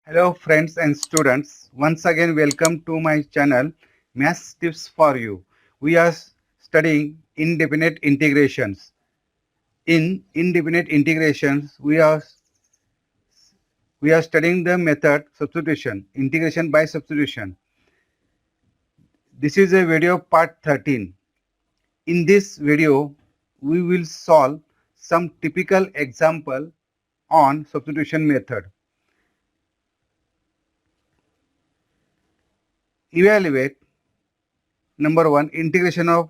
Hello friends and students, once again welcome to my channel Maths Tips for You. We are studying indefinite integrations. In indefinite integrations, we are studying the method substitution, integration by substitution. This is a video part 13. In this video, we will solve some typical example on substitution method. Evaluate number 1 integration of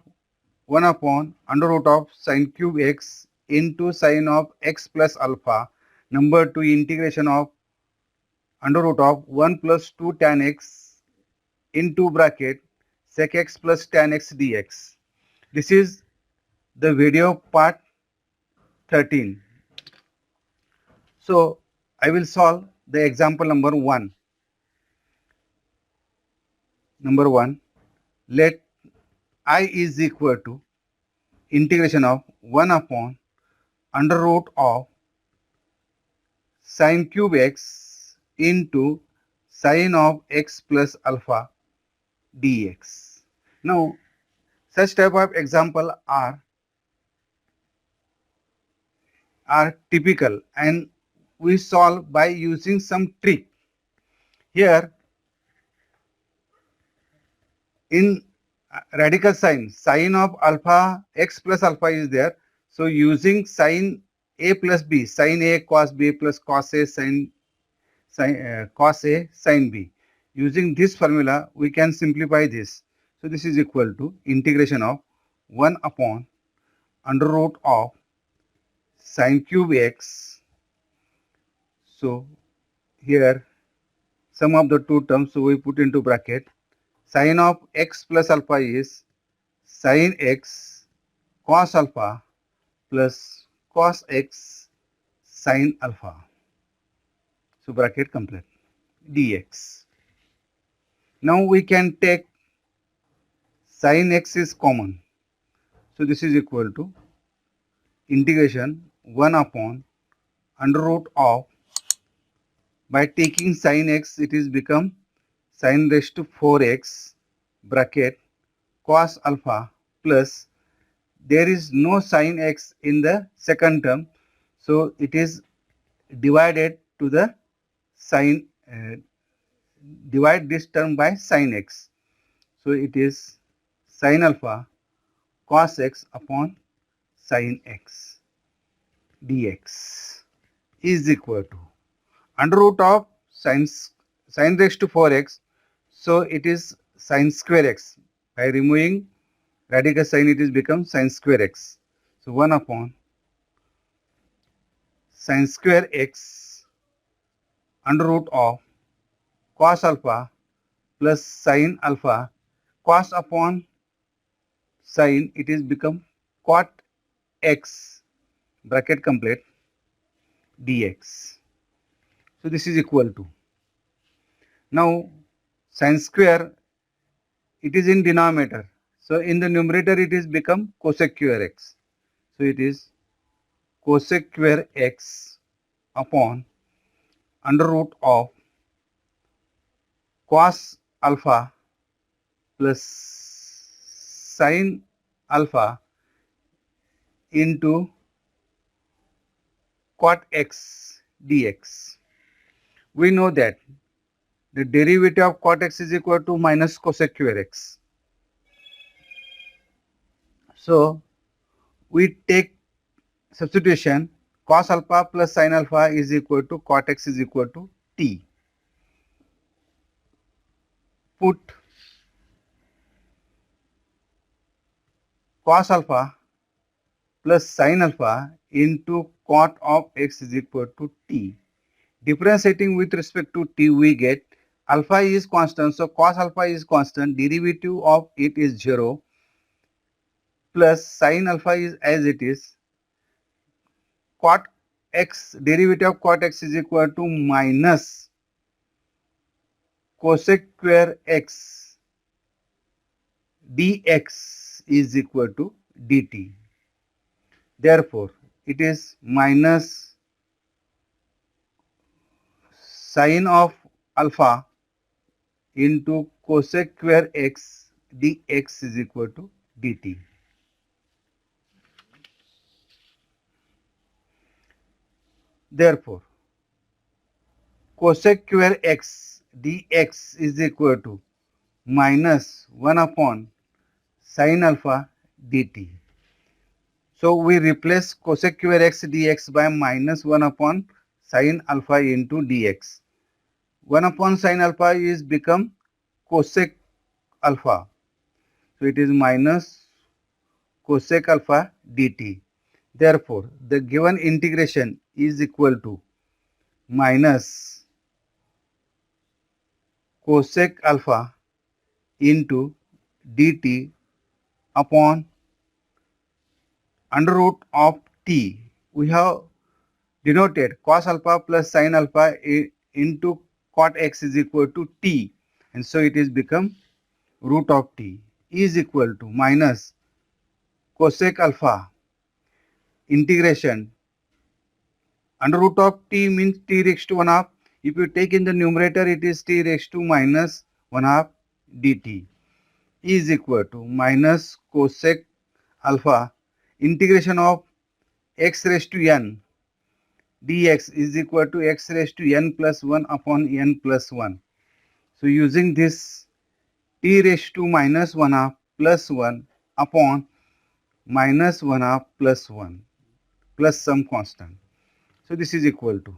1 upon under root of sine cube x into sine of x plus alpha. Number 2 integration of under root of 1 plus 2 tan x into bracket sec x plus tan x dx. This is the video part 13. So I will solve the example number 1. Number 1, let I is equal to integration of 1 upon under root of sine cube x into sine of x plus alpha dx. Now, such type of example are typical and we solve by using some trick. Here, in radical sign, sine of alpha x plus alpha is there. So, using sine a plus b, sine a cos b plus cos a cos a sin b. Using this formula, we can simplify this. So this is equal to integration of 1 upon under root of sine cube x. So here sum of the two terms, so we put into bracket. Sine of x plus alpha is sin x cos alpha plus cos x sin alpha. So bracket complete dx. Now we can take sin x is common. So this is equal to integration 1 upon under root of, by taking sin x it is become sin raised to 4x bracket cos alpha plus, there is no sin x in the second term, so it is divided to the sin, divide this term by sin x. So it is sin alpha cos x upon sin x dx is equal to under root of sin raised to 4x. So it is sin square x. By removing radical sign, it is become sin square x. So 1 upon sin square x under root of cos alpha plus sin alpha, cos upon sin, it is become cot x bracket complete dx. So this is equal to, now sin square, it is in denominator. So in the numerator it is become cosec square x. So it is cosec square x upon under root of cos alpha plus sin alpha into cot x dx. We know that the derivative of cot x is equal to minus cosec square x. So we take substitution, cos alpha plus sin alpha is equal to cot x is equal to t. Put cos alpha plus sin alpha into cot of x is equal to t. Differentiating with respect to t, we get alpha is constant, so cos alpha is constant, derivative of it is 0, plus sin alpha is as it is, cot x, derivative of cot x is equal to minus cosec square x dx is equal to dt. Therefore, it is minus sin of alpha into cosec square x dx is equal to dt. Therefore, cosec square x dx is equal to minus 1 upon sin alpha dt. So we replace cosec square x dx by minus 1 upon sin alpha into dx. 1 upon sin alpha is become cosec alpha. So it is minus cosec alpha dt. Therefore, the given integration is equal to minus cosec alpha into dt upon under root of t. We have denoted cos alpha plus sin alpha into cot x is equal to t, and so it is become root of t is equal to minus cosec alpha integration under root of t means t raised to 1 half. If you take in the numerator, it is t raised to minus 1 half dt is equal to minus cosec alpha integration of x raised to n dx is equal to x raised to n plus 1 upon n plus 1. So using this, t raised to minus 1 half plus 1 upon minus 1 half plus 1 plus some constant. So this is equal to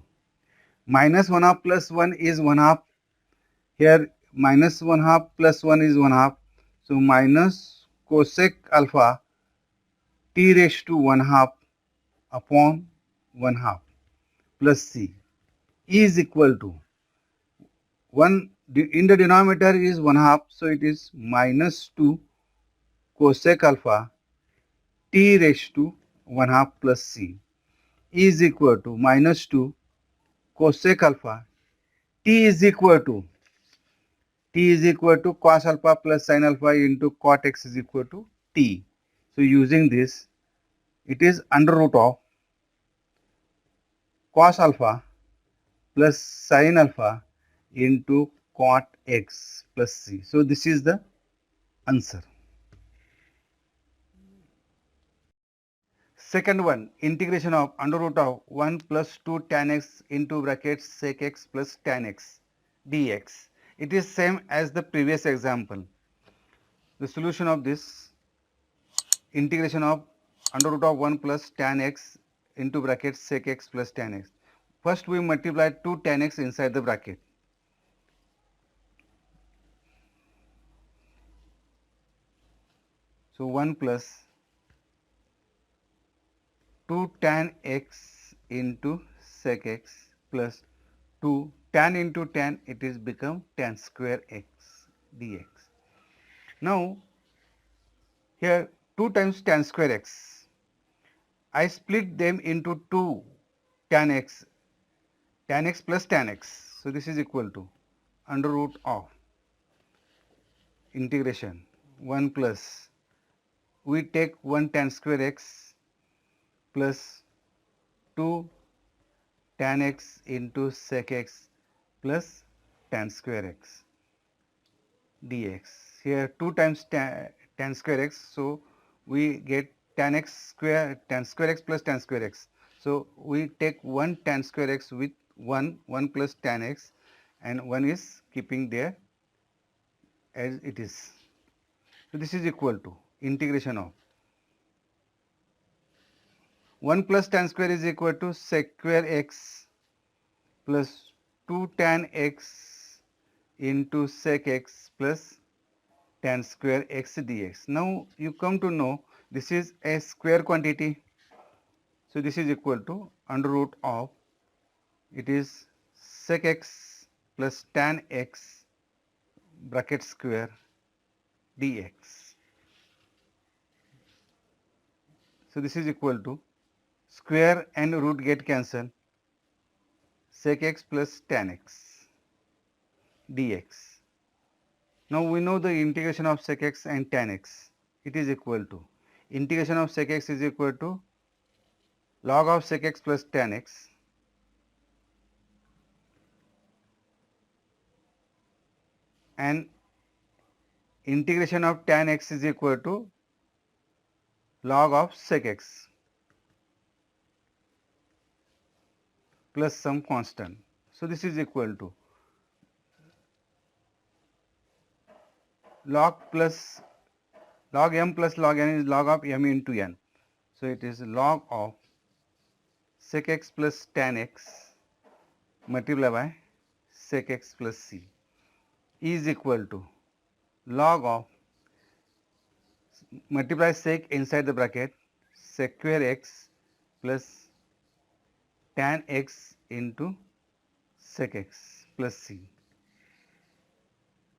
minus 1 half plus 1 is 1 half. Here minus 1 half plus 1 is 1 half. So minus cosec alpha t raised to 1 half upon 1 half plus c is equal to 1 in the denominator is 1 half, so it is minus 2 cosec alpha t raised to 1 half plus c is equal to minus 2 cosec alpha t is equal to cos alpha plus sin alpha into cot x is equal to t. So using this, it is under root of cos alpha plus sin alpha into cot x plus c. So this is the answer. Second one, integration of under root of 1 plus 2 tan x into brackets sec x plus tan x dx. It is same as the previous example. The solution of this integration of under root of 1 plus tan x into brackets sec x plus tan x. First we multiply 2 tan x inside the bracket. So 1 plus 2 tan x into sec x plus 2 tan into tan, it is become tan square x dx. Now here 2 times tan square x, I split them into 2 tan x plus tan x. So this is equal to under root of integration 1 plus, we take 1 tan square x plus 2 tan x into sec x plus tan square x dx. Here 2 times tan square x, so we get tan square x plus tan square x. So we take 1 tan square x with 1 plus tan x, and 1 is keeping there as it is. So this is equal to integration of 1 plus tan square is equal to sec square x plus 2 tan x into sec x plus tan square x dx. Now you come to know this is a square quantity. So this is equal to under root of, it is sec x plus tan x bracket square dx. So this is equal to square and root get cancelled, sec x plus tan x dx. Now we know the integration of sec x and tan x. It is equal to integration of sec x is equal to log of sec x plus tan x and integration of tan x is equal to log of sec x plus some constant. So, this is equal to log m plus log n is log of m into n. So, it is log of sec x plus tan x multiplied by sec x plus c is equal to log of multiply sec inside the bracket sec square x plus tan x into sec x plus c.